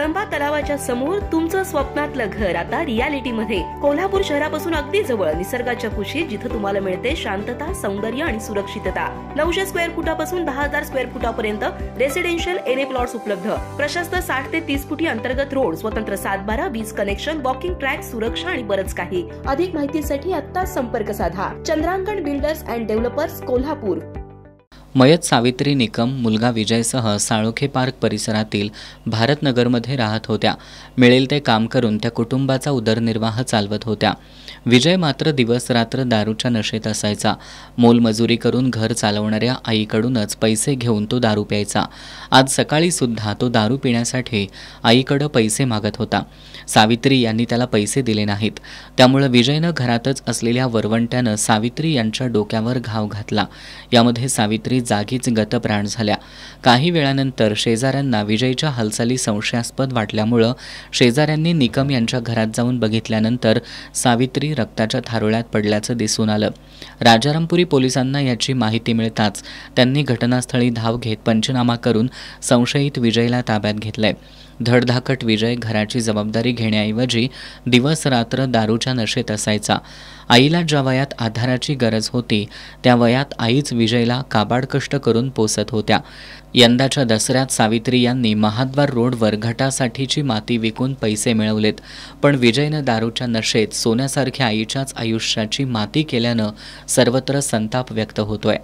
कळंबा तलावाच्या समोर तुमचं स्वप्नातलं घर आता रियालिटीमध्ये। कोल्हापूर शहरापासून अगदी जवळ, निसर्गाच्या कुशीत, जिथे तुम्हाला मिळते शांतता, सौंदर्य आणि सुरक्षितता। 900 स्क्वेअर फुटापासून 10,000 स्क्वेअर फुटापर्यंत रेसिडेन्शियल एनए प्लॉट्स उपलब्ध। प्रशस्त 60 ते 30 फुटी अंतर्गत रोड, स्वतंत्र 7/12 वीज कनेक्शन, वॉकिंग ट्रॅक, सुरक्षा आणि बरंच काही। अधिक माहितीसाठी आत्ता संपर्क साधा। चंद्रांकण बिल्डर्स अँड डेव्हलपर्स, कोल्हापूर। मयत सावित्री निकम मुलगा विजयसह साळोखे पार्क परिसरातील भारतनगरमध्ये राहत होत्या। मिळेल ते काम करून त्या कुटुंबाचा उदरनिर्वाह चालवत होत्या। विजय मात्र दिवस रात्र दारूच्या नशेत असायचा। मोलमजुरी करून घर चालवणाऱ्या आईकडूनच पैसे घेऊन तो दारू प्यायचा। आज सकाळी सुद्धा तो दारू पिण्यासाठी आईकडे पैसे मागत होता। सावित्री यांनी त्याला पैसे दिले नाहीत, त्यामुळे विजयनं घरातच असलेल्या वरवंट्यानं सावित्री यांच्या डोक्यावर घाव घातला। यामध्ये सावित्री जागीच गतप्राण झाल्या। काही वेळानंतर शेजाऱ्यांना विजयच्या हालचाली संशयास्पद वाटल्यामुळे शेजाऱ्यांनी निकम यांच्या घरात जाऊन बघितल्यानंतर सावित्री रक्ताच्या थारोळ्यात पडल्याचं दिसून आलं। राजारामपुरी पोलिसांना याची माहिती मिळताच त्यांनी घटनास्थळी धाव घेत पंचनामा करून संशयित विजयला ताब्यात घेतलंय। धडधाकट विजय घराची जबाबदारी घेण्याऐवजी दिवस रात्र दारूच्या नशेत असायचा। आईला ज्या वयात आधाराची गरज होती त्या वयात आईच विजयला काबाड कष्ट करून पोसत होत्या। यंदाच्या दसऱ्यात सावित्री यांनी महाद्वार रोडवर घटासाठीची माती विकून पैसे मिळवलेत, पण विजयनं दारूच्या नशेत सोन्यासारख्या आईच्याच आयुष्याची माती केल्यानं सर्वत्र संताप व्यक्त होतोय।